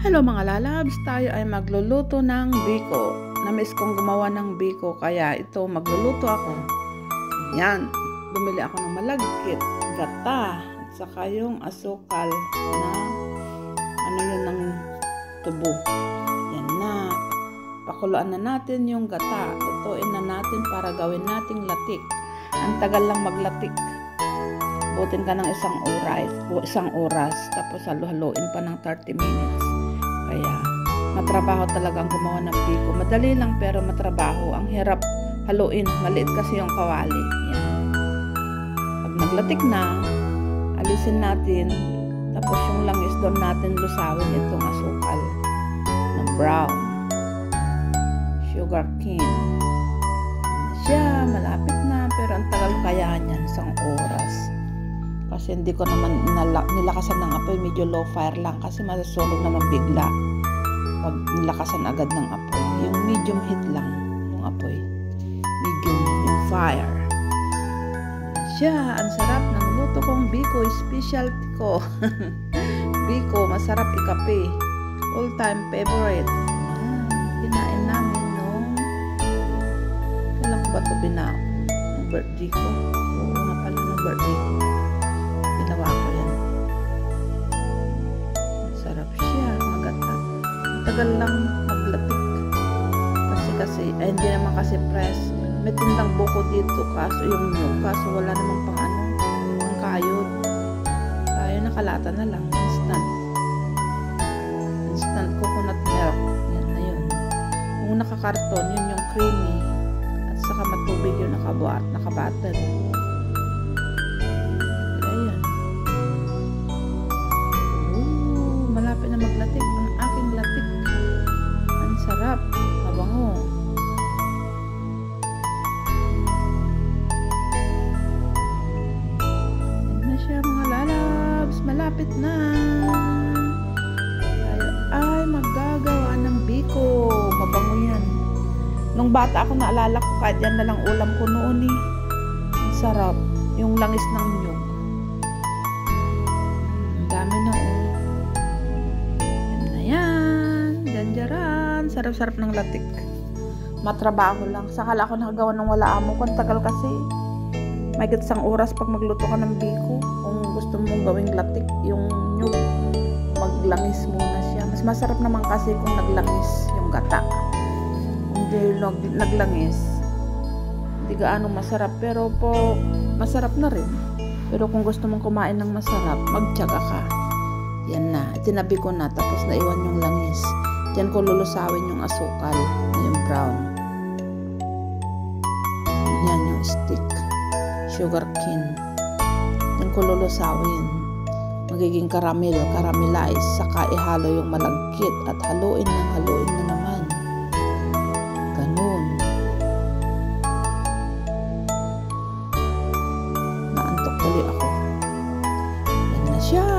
Hello mga lalabs, tayo ay magluluto ng biko. Namiss kong gumawa ng biko kaya ito magluluto ako. Yan, bumili ako ng malagkit, gata, at saka yung asukal na ng tubo. Yan na, pakuluan na natin yung gata. Lutuin na natin para gawin nating latik. Ang tagal lang maglatik. Butin ka ng isang oras, tapos halu-haluin pa ng 30 minutes. Kaya, matrabaho talaga ang gumawa ng biko. Madali lang pero matrabaho. Ang hirap haluin. Maliit kasi yung kawali. Yan. Pag naglatik na, alisin natin. Tapos yung langis doon natin lusawin itong asukal na brown. Sugar cane. Siya, malapit na. Pero ang tagal kaya niyan, isang oras. Kasi hindi ko naman nilakasan ng apoy, medyo low fire lang kasi masusunog naman bigla pag nilakasan agad ng apoy. Yung medium heat lang yung apoy, medium yung fire. Siya, ang sarap ng luto kong biko, specialty ko. Biko, masarap ikape, all time favorite. Kinain namin nung kailan ko ba ito binao? Nung birthday ko. Oo nga pala, nung birthday ko ginawa ko yan. Sarap siya, magata. Tagal lang maglatik. Hindi naman kasi press. May tindang buko dito, kaso yung nyug. Kaso wala namang pang kayod. Kaya nakalata na lang. Instant coconut milk. Yan na yun. Kung nakakarton, yun yung creamy. At saka matubig yung nakabattle. Malapit na maglatik ang aking latik. Ang sarap, mabango. Yan na siya mga lalabs, malapit na. Tayo ay maggagawa ng biko. Mabango yan. Nung bata ako, naalala ko kahit yan na lang ulam ko noon eh. Ang sarap, yung langis ng nyug. Ang dami na Janjaran, sarap-sarap ng latik. Matrabaho lang. Sakala ako nakagawa ng wala amo ko. Ang tagal kasi. May isang oras pag magluto ka ng biko. Kung gusto mong gawing latik, yung nyug, maglangis muna siya. Mas masarap naman kasi kung naglangis yung gata. Kung hindi naglangis, hindi gaano masarap. Pero po, masarap na rin. Pero kung gusto mong kumain ng masarap, magtiyaga ka. Yan na, tinabi ko na, tapos naiwan yung langis. Diyan ko lulusawin yung asukal na yung brown. Yan yung stick. Sugar cane. Diyan ko lulusawin. Magiging caramelize. Saka ihalo yung malagkit at haluin na naman. Ganun. Naantok tuloy ako. Yan na siya.